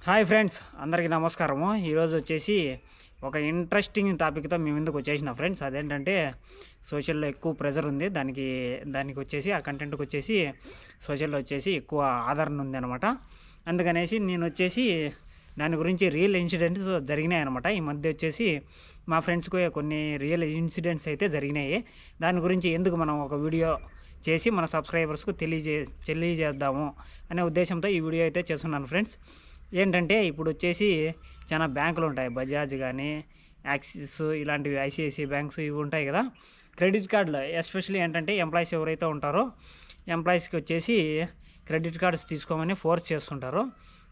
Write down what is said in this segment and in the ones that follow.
Hi friends, అందరికీ నమస్కారము. ఈరోజు వచ్చేసి ఒక ఇంట్రెస్టింగ్ టాపిక్తో మీ ముందుకు వచ్చేసిన ఫ్రెండ్స్. అదేంటంటే సోషల్లో ఎక్కువ ప్రెజర్ ఉంది. దానికి వచ్చేసి ఆ కంటెంట్కి వచ్చేసి సోషల్లో వచ్చేసి ఎక్కువ ఆదరణ ఉంది అనమాట. అందుకనేసి నేను వచ్చేసి దాని గురించి రియల్ ఇన్సిడెంట్స్ జరిగినాయి అనమాట. ఈ మధ్య వచ్చేసి మా ఫ్రెండ్స్కి కొన్ని రియల్ ఇన్సిడెంట్స్ అయితే జరిగినాయి. దాని గురించి ఎందుకు మనం ఒక వీడియో చేసి మన సబ్స్క్రైబర్స్కు తెలియజేద్దాము అనే ఉద్దేశంతో ఈ వీడియో అయితే చేస్తున్నాను ఫ్రెండ్స్. ఏంటంటే ఇప్పుడు వచ్చేసి చాలా బ్యాంకులు ఉంటాయి, బజాజ్ కానీ యాక్సిస్ ఇలాంటివి, ఐసిఐసిఐ బ్యాంక్స్ ఇవి ఉంటాయి కదా. క్రెడిట్ కార్డులు ఎస్పెషల్లీ ఏంటంటే ఎంప్లాయీస్ ఎవరైతే ఉంటారో ఎంప్లాయీస్కి వచ్చేసి క్రెడిట్ కార్డ్స్ తీసుకోమని ఫోర్స్ చేస్తుంటారు.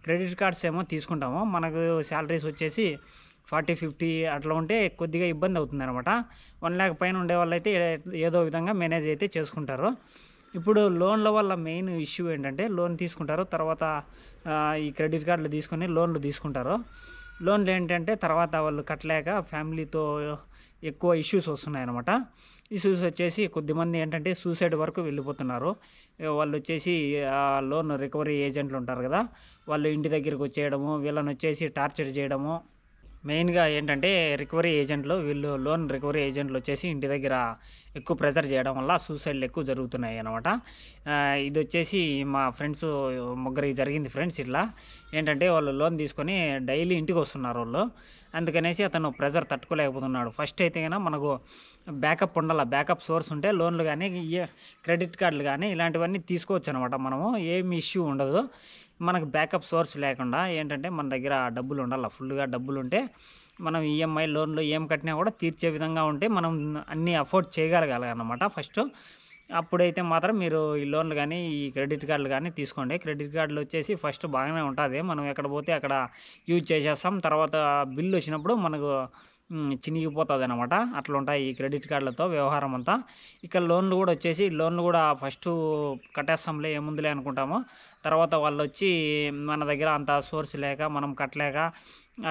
క్రెడిట్ కార్డ్స్ ఏమో తీసుకుంటాము, మనకు శాలరీస్ వచ్చేసి 40-50 అట్లా ఉంటే కొద్దిగా ఇబ్బంది అవుతుంది అనమాట. 1 lakh పైన ఉండే వాళ్ళైతే ఏదో విధంగా మేనేజ్ అయితే చేసుకుంటారు. ఇప్పుడు లోన్ల వల్ల మెయిన్ ఇష్యూ ఏంటంటే లోన్ తీసుకుంటారు, తర్వాత ఈ క్రెడిట్ కార్డులు తీసుకొని లోన్లు తీసుకుంటారు. లోన్లు ఏంటంటే తర్వాత వాళ్ళు కట్టలేక ఫ్యామిలీతో ఎక్కువ ఇష్యూస్ వస్తున్నాయన్నమాట. ఇష్యూస్ వచ్చేసి కొద్దిమంది ఏంటంటే సూసైడ్ వరకు వెళ్ళిపోతున్నారు. వాళ్ళు వచ్చేసి లోన్ రికవరీ ఏజెంట్లు ఉంటారు కదా, వాళ్ళు ఇంటి దగ్గరికి వచ్చేయడము, వీళ్ళని వచ్చేసి టార్చర్ చేయడము. మెయిన్గా ఏంటంటే రికవరీ ఏజెంట్లు, వీళ్ళు లోన్ రికవరీ ఏజెంట్లు వచ్చేసి ఇంటి దగ్గర ఎక్కువ ప్రెజర్ చేయడం వల్ల సూసైడ్లు ఎక్కువ జరుగుతున్నాయి అనమాట. ఇది వచ్చేసి మా ఫ్రెండ్స్ ముగ్గురికి జరిగింది ఫ్రెండ్స్. ఇట్లా ఏంటంటే వాళ్ళు లోన్ తీసుకొని డైలీ ఇంటికి వస్తున్నారు వాళ్ళు. అందుకనేసి అతను ప్రెజర్ తట్టుకోలేకపోతున్నాడు. ఫస్ట్ అయితే కన్నా మనకు బ్యాకప్ ఉండాలి, బ్యాకప్ సోర్స్ ఉంటే లోన్లు కానీ క్రెడిట్ కార్డులు కానీ ఇలాంటివన్నీ తీసుకోవచ్చు అనమాట. మనము ఏమి ఇష్యూ ఉండదు. మనకు బ్యాకప్ సోర్స్ లేకుండా ఏంటంటే మన దగ్గర డబ్బులు ఉండాలి, ఫుల్గా డబ్బులు ఉంటే మనం ఈఎంఐ లోన్లు ఏం కట్టినా కూడా తీర్చే విధంగా ఉంటే మనం అన్నీ అఫోర్డ్ చేయగలగాలి అన్నమాట ఫస్ట్. అప్పుడైతే మాత్రం మీరు ఈ లోన్లు కానీ ఈ క్రెడిట్ కార్డులు కానీ తీసుకోండి. క్రెడిట్ కార్డులు వచ్చేసి ఫస్ట్ బాగానే ఉంటుంది, మనం ఎక్కడ పోతే అక్కడ యూజ్ చేసేస్తాం, తర్వాత బిల్లు వచ్చినప్పుడు మనకు చినిగిపోతుంది అనమాట. అట్లా ఉంటాయి ఈ క్రెడిట్ కార్డులతో వ్యవహారం అంతా. ఇక లోన్లు కూడా వచ్చేసి లోన్లు కూడా ఫస్ట్ కట్టేస్తాంలే ఏముందిలే అనుకుంటాము, తర్వాత వాళ్ళు వచ్చి మన దగ్గర అంత సోర్స్ లేక మనం కట్టలేక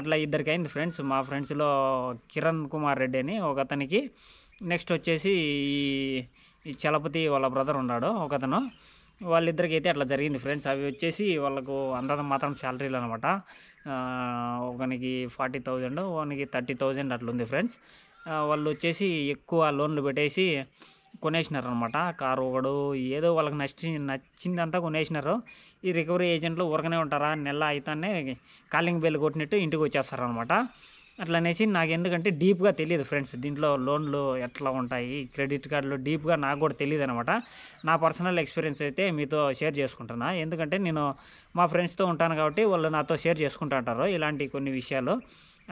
అట్లా ఇద్దరికి అయింది ఫ్రెండ్స్. మా ఫ్రెండ్స్లో కిరణ్ కుమార్ రెడ్డి అని ఒక అతనికి, నెక్స్ట్ వచ్చేసి ఈ చలపతి వాళ్ళ బ్రదర్ ఉన్నాడు ఒకతను, వాళ్ళిద్దరికి అయితే అట్లా జరిగింది ఫ్రెండ్స్. అవి వచ్చేసి వాళ్ళకు అంత మాత్రం శాలరీలు అనమాట. ఒకనికి 40,000, ఒకనికి 30,000 అట్లా ఉంది ఫ్రెండ్స్. వాళ్ళు వచ్చేసి ఎక్కువ లోన్లు పెట్టేసి కొనేసినారు అనమాట. కారు ఒకడు ఏదో వాళ్ళకి నచ్చిందంతా కొనేసినారు. ఈ రికవరీ ఏజెంట్లు ఊరకనే ఉంటారా, నెల అయితేనే కాలింగ్ బెల్ కొట్టినట్టు ఇంటికి వచ్చేస్తారనమాట. అట్లా అనేసి నాకు ఎందుకంటే డీప్గా తెలియదు ఫ్రెండ్స్, దీంట్లో లోన్లు ఎట్లా ఉంటాయి, క్రెడిట్ కార్డులు డీప్గా నాకు కూడా తెలియదు అనమాట. నా పర్సనల్ ఎక్స్పీరియన్స్ అయితే మీతో షేర్ చేసుకుంటున్నా, ఎందుకంటే నేను మా ఫ్రెండ్స్తో ఉంటాను కాబట్టి వాళ్ళు నాతో షేర్ చేసుకుంటూ ఉంటారు ఇలాంటి కొన్ని విషయాలు.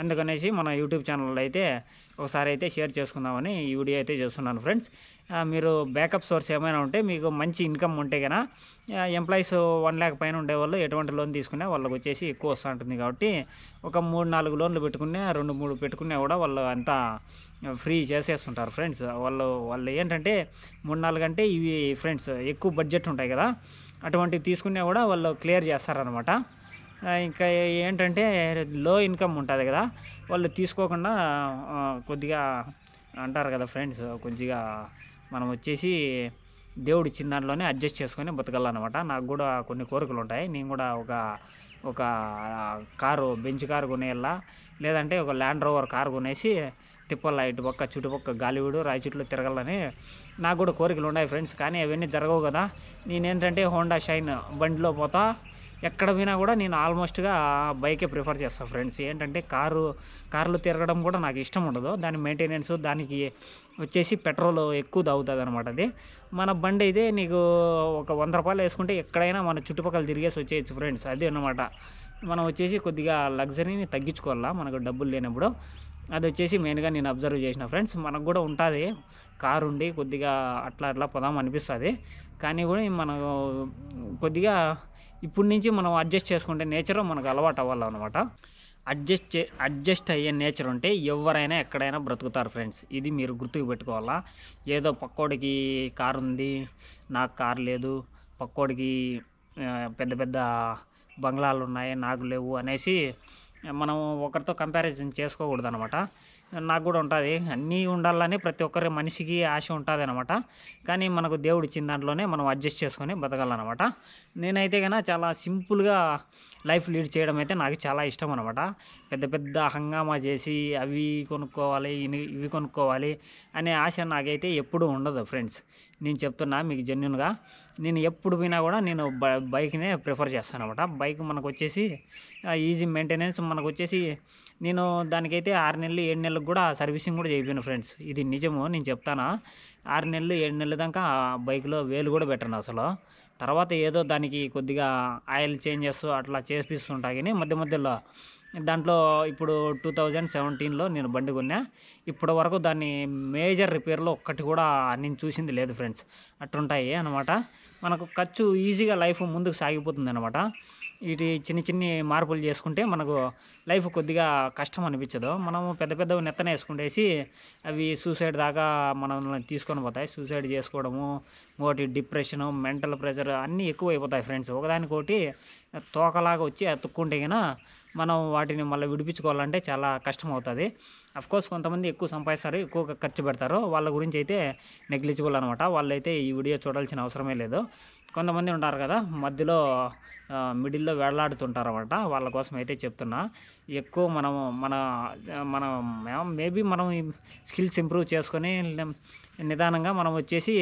అందుకనేసి మన యూట్యూబ్ ఛానల్లో అయితే ఒకసారి అయితే షేర్ చేసుకుందామని ఈ వీడియో అయితే చేస్తున్నాను ఫ్రెండ్స్. మీరు బ్యాకప్ సోర్స్ ఏమైనా ఉంటే, మీకు మంచి ఇన్కమ్ ఉంటే కన్నా, ఎంప్లాయీస్ 1 lakh పైన ఉండేవాళ్ళు ఎటువంటి లోన్ తీసుకునే వాళ్ళకి వచ్చేసి ఎక్కువ వస్తూ ఉంటుంది కాబట్టి ఒక 3-4 లోన్లు పెట్టుకునే, 2-3 పెట్టుకునే కూడా వాళ్ళు అంతా ఫ్రీ చేసేస్తుంటారు ఫ్రెండ్స్. వాళ్ళు ఏంటంటే 3-4 అంటే ఇవి ఫ్రెండ్స్ ఎక్కువ బడ్జెట్ ఉంటాయి కదా, అటువంటివి తీసుకునే కూడా వాళ్ళు క్లియర్ చేస్తారనమాట. ఇంకా ఏంటంటే లో ఇన్కమ్ ఉంటుంది కదా, వాళ్ళు తీసుకోకుండా కొద్దిగా అంటారు కదా ఫ్రెండ్స్, కొద్దిగా మనం వచ్చేసి దేవుడు ఇచ్చిన దాంట్లోనే అడ్జస్ట్ చేసుకొని బతకాలన్నమాట. నాకు కూడా కొన్ని కోరికలు ఉంటాయి. నేను కూడా ఒక కారు, బెంచ్ కారు కొనేయాల, లేదంటే ఒక ల్యాండ్ రోవర్ కారు కొనేసి తిప్పల ఇటుపక్క చుట్టుపక్క గాలివీడు రాయచుట్లు తిరగాలని నాకు కూడా కోరికలు ఉన్నాయి ఫ్రెండ్స్. కానీ అవన్నీ జరగవు కదా. నేనేంటంటే హోండా షైన్ బండిలో పోతా, ఎక్కడ పోయినా కూడా నేను ఆల్మోస్ట్గా బైకే ప్రిఫర్ చేస్తాను ఫ్రెండ్స్. ఏంటంటే కార్లు తిరగడం కూడా నాకు ఇష్టం ఉండదు, దాని మెయింటెనెన్స్, దానికి వచ్చేసి పెట్రోల్ ఎక్కువ తాగుతుంది అనమాట. అది మన బండి అయితే నీకు ఒక 100 రూపాయలు వేసుకుంటే ఎక్కడైనా మన చుట్టుపక్కల తిరిగేసి వచ్చేయచ్చు ఫ్రెండ్స్. అది అన్నమాట. మనం వచ్చేసి కొద్దిగా లగ్జరీని తగ్గించుకోవాలా మనకు డబ్బులు లేనప్పుడు. అది వచ్చేసి మెయిన్గా నేను అబ్జర్వ్ చేసిన ఫ్రెండ్స్. మనకు కూడా ఉంటుంది కారు ఉండి కొద్దిగా అట్లా పోదాం అనిపిస్తుంది, కానీ కూడా మనకు కొద్దిగా ఇప్పటి నుంచి మనం అడ్జస్ట్ చేసుకుంటే నేచర్ మనకు అలవాటు అవ్వాలన్నమాట. అడ్జస్ట్ అయ్యే నేచర్ ఉంటే ఎవరైనా ఎక్కడైనా బ్రతుకుతారు ఫ్రెండ్స్. ఇది మీరు గుర్తుకు పెట్టుకోవాలా. ఏదో పక్కోడికి కారు ఉంది, నాకు కారు లేదు, పక్కోడికి పెద్ద పెద్ద బంగ్లాలు ఉన్నాయి, నాకు లేవు అనేసి మనం ఒకరితో కంపారిజన్ చేసుకోకూడదు అనమాట. నాకు కూడా ఉంటుంది, అన్నీ ఉండాలని ప్రతి ఒక్కరి మనిషికి ఆశ ఉంటుంది అనమాట. కానీ మనకు దేవుడు ఇచ్చిన దాంట్లోనే మనం అడ్జస్ట్ చేసుకొని బతకాలన్నమాట. నేనైతే కన్నా చాలా సింపుల్గా లైఫ్ లీడ్ చేయడం అయితే నాకు చాలా ఇష్టం అనమాట. పెద్ద పెద్ద హంగామా చేసి అవి కొనుక్కోవాలి ఇవి కొనుక్కోవాలి అనే ఆశ నాకైతే ఎప్పుడూ ఉండదు ఫ్రెండ్స్. నేను చెప్తున్నా మీకు జెన్యూన్గా. నేను ఎప్పుడు పోయినా కూడా నేను బైక్నే ప్రిఫర్ చేస్తాను అనమాట. బైక్ మనకు వచ్చేసి ఈజీ మెయింటెనెన్స్, మనకు వచ్చేసి నేను దానికైతే 6 నెలలు 7 నెలలకు కూడా సర్వీసింగ్ కూడా చేయిపోయాను ఫ్రెండ్స్. ఇది నిజము, నేను చెప్తానా. 6 నెలలు 7 నెలల దాకా బైక్లో వేలు కూడా పెట్టను అసలు. తర్వాత ఏదో దానికి కొద్దిగా ఆయిల్ చేంజెస్ అట్లా చేపిస్తుంటా కానీ మధ్య మధ్యలో దాంట్లో ఇప్పుడు 2017లో నేను బండి కొన్నా. ఇప్పటి వరకు దాన్ని మేజర్ రిపేర్లో ఒక్కటి కూడా నేను చూసింది లేదు ఫ్రెండ్స్. అట్లుంటాయి అనమాట. మనకు ఖర్చు ఈజీగా లైఫ్ ముందుకు సాగిపోతుంది అనమాట. వీటి చిన్ని మార్పులు చేసుకుంటే మనకు లైఫ్ కొద్దిగా కష్టం అనిపించదు. మనము పెద్ద పెద్దవి నెత్తన వేసుకుంటేసి అవి సూసైడ్ దాకా మనల్ని తీసుకొని పోతాయి. సూసైడ్ చేసుకోవడము, ఇంకోటి డిప్రెషను, మెంటల్ ప్రెషర్ అన్నీ ఎక్కువ అయిపోతాయి ఫ్రెండ్స్. ఒకదానికోటి తోకలాగా వచ్చి అతుక్కుంటే కన్నా మనం వాటిని మళ్ళీ విడిపించుకోవాలంటే చాలా కష్టం అవుతుంది. అఫ్కోర్స్ కొంతమంది ఎక్కువ సంపాదిస్తారు, ఎక్కువ ఖర్చు పెడతారు. వాళ్ళ గురించి అయితే నెగ్లిజిబుల్ అనమాట. వాళ్ళైతే ఈ వీడియో చూడాల్సిన అవసరమే లేదు. కొంతమంది ఉంటారు కదా మధ్యలో మిడిల్లో వేలాడుతుంటారు అనమాట. వాళ్ళ కోసం అయితే చెప్తున్నా. ఎక్కువ మన మేబీ మనం స్కిల్స్ ఇంప్రూవ్ చేసుకొని నిదానంగా మనం వచ్చేసి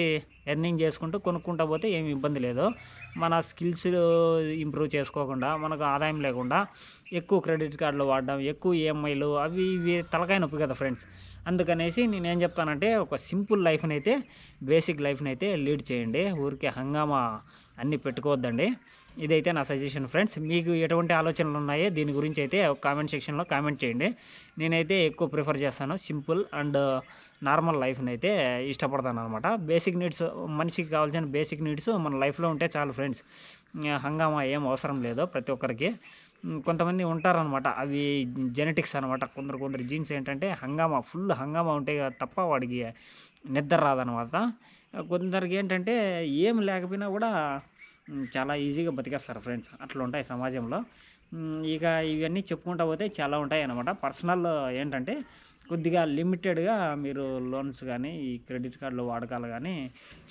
ఎర్నింగ్ చేసుకుంటూ కొనుక్కుంటూ పోతే ఏమి ఇబ్బంది లేదు. మన స్కిల్స్ ఇంప్రూవ్ చేసుకోకుండా మనకు ఆదాయం లేకుండా ఎక్కువ క్రెడిట్ కార్డులు వాడడం, ఎక్కువ ఈఎంఐలు అవి ఇవి తలకాయ నొప్పి కదా ఫ్రెండ్స్. అందుకనేసి నేనేం చెప్తానంటే ఒక సింపుల్ లైఫ్ని అయితే, బేసిక్ లైఫ్ని అయితే లీడ్ చేయండి. ఊరికే హంగామా అన్నీ పెట్టుకోవద్దండి. ఇదైతే నా సజెషన్ ఫ్రెండ్స్. మీకు ఎటువంటి ఆలోచనలు ఉన్నాయో దీని గురించి అయితే కామెంట్ సెక్షన్లో కామెంట్ చేయండి. నేనైతే ఎక్కువ ప్రిఫర్ చేస్తాను సింపుల్ అండ్ నార్మల్ లైఫ్ని అయితే ఇష్టపడతాను అనమాట. బేసిక్ నీడ్స్, మనిషికి కావాల్సిన బేసిక్ నీడ్స్ మన లైఫ్లో ఉంటే చాలు ఫ్రెండ్స్. హంగామా ఏం అవసరం లేదు ప్రతి ఒక్కరికి. కొంతమంది ఉంటారనమాట, అవి జెనెటిక్స్ అనమాట. కొందరు జీన్స్ ఏంటంటే ఫుల్ హంగామా ఉంటే తప్ప వాడికి నిద్ర రాదనమాట. కొందరికి ఏంటంటే ఏం లేకపోయినా కూడా చాలా ఈజీగా బతికేస్తారు ఫ్రెండ్స్. అట్లా ఉంటాయి సమాజంలో. ఇక ఇవన్నీ చెప్పుకుంటూ పోతే చాలా ఉంటాయి అన్నమాట. పర్సనల్ ఏంటంటే కొద్దిగా లిమిటెడ్గా మీరు లోన్స్ కానీ ఈ క్రెడిట్ కార్డులు వాడకాలు కానీ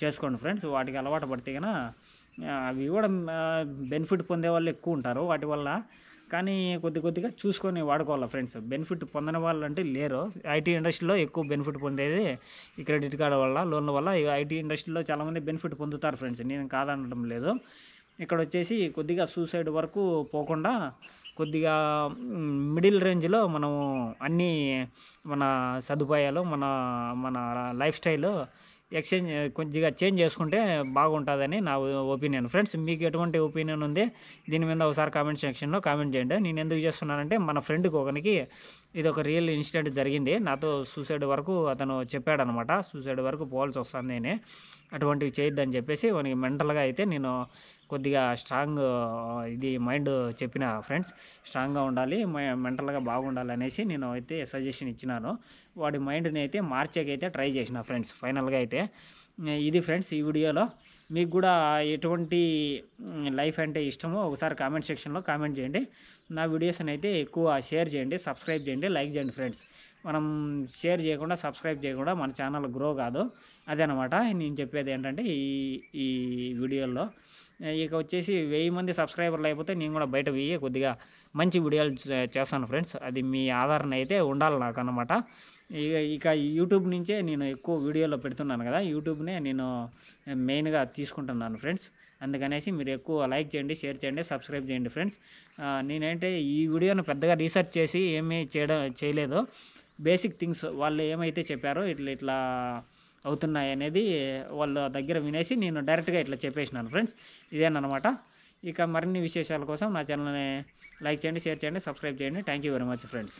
చేసుకోండి ఫ్రెండ్స్. వాటికి అలవాటు పడితే కన్నా అవి కూడా బెనిఫిట్ పొందే వాళ్ళు ఎక్కువ ఉంటారు వాటి వల్ల. కానీ కొద్దిగా చూసుకొని వాడుకోవాలి ఫ్రెండ్స్. బెనిఫిట్ పొందని వాళ్ళు అంటే లేరు. ఐటీ ఇండస్ట్రీలో ఎక్కువ బెనిఫిట్ పొందేది ఈ క్రెడిట్ కార్డు వల్ల, లోన్ల వల్ల. ఐటీ ఇండస్ట్రీలో చాలామంది బెనిఫిట్ పొందుతారు ఫ్రెండ్స్, నేను కాదనడం లేదు. ఇక్కడ వచ్చేసి కొద్దిగా సూసైడ్ వరకు పోకుండా కొద్దిగా మిడిల్ రేంజ్లో మనము అన్నీ మన సదుపాయాలు మన లైఫ్ స్టైల్ కొద్దిగా చేంజ్ చేసుకుంటే బాగుంటుందని నా ఒపీనియన్ ఫ్రెండ్స్. మీకు ఎటువంటి ఒపీనియన్ ఉంది దీని మీద ఒకసారి కామెంట్ సెక్షన్లో కామెంట్ చేయండి. నేను ఎందుకు చేస్తున్నానంటే మన ఫ్రెండ్కి ఒకరికి ఇది ఒక రియల్ ఇన్సిడెంట్ జరిగింది. నాతో సూసైడ్ వరకు అతను చెప్పాడనమాట. సూసైడ్ వరకు పోవాల్సి వస్తుంది నేనే, అటువంటివి చేయొద్దని చెప్పేసి వానికి మెంటల్గా అయితే నేను కొద్దిగా స్ట్రాంగ్ మైండ్ చెప్పిన ఫ్రెండ్స్. స్ట్రాంగ్గా ఉండాలి, మెంటల్గా బాగుండాలి అనేసి నేను అయితే సజెషన్ ఇచ్చినాను. వాడి మైండ్ని అయితే మార్చేకైతే ట్రై చేసిన ఫ్రెండ్స్. ఫైనల్గా అయితే ఇది ఫ్రెండ్స్ ఈ వీడియోలో. మీకు కూడా ఎటువంటి లైఫ్ అంటే ఇష్టమో ఒకసారి కామెంట్ సెక్షన్లో కామెంట్ చేయండి. నా వీడియోస్ని అయితే ఎక్కువ షేర్ చేయండి, సబ్స్క్రైబ్ చేయండి, లైక్ చేయండి ఫ్రెండ్స్. మనం షేర్ చేయకుండా సబ్స్క్రైబ్ చేయకుండా మన ఛానల్ గ్రో కాదు. అదనమాట నేను చెప్పేది ఏంటంటే ఈ వీడియోలో. ఇక వచ్చేసి 1000 మంది సబ్స్క్రైబర్లు అయిపోతే నేను కూడా బయట పోయి కొద్దిగా మంచి వీడియోలు చేస్తాను ఫ్రెండ్స్. అది మీ ఆధారణ అయితే ఉండాలి నాకు అన్నమాట. ఇక యూట్యూబ్ నుంచే నేను ఎక్కువ వీడియోలో పెడుతున్నాను కదా, యూట్యూబ్నే నేను మెయిన్గా తీసుకుంటున్నాను ఫ్రెండ్స్. అందుకనేసి మీరు ఎక్కువ లైక్ చేయండి, షేర్ చేయండి, సబ్స్క్రైబ్ చేయండి ఫ్రెండ్స్. నేనంటే ఈ వీడియోను పెద్దగా రీసెర్చ్ చేసి ఏమీ చేయలేదు. బేసిక్ థింగ్స్ వాళ్ళు ఏమైతే చెప్పారో ఇట్లా అవుతున్నాయి అనేది వాళ్ళ దగ్గర వినేసి నేను డైరెక్ట్గా ఇట్లా చెప్పేసినాను ఫ్రెండ్స్. ఇదేనమాట. ఇక మరిన్ని విశేషాల కోసం నా ఛానల్ని లైక్ చేయండి, షేర్ చేయండి, సబ్స్క్రైబ్ చేయండి. Thank you very much friends.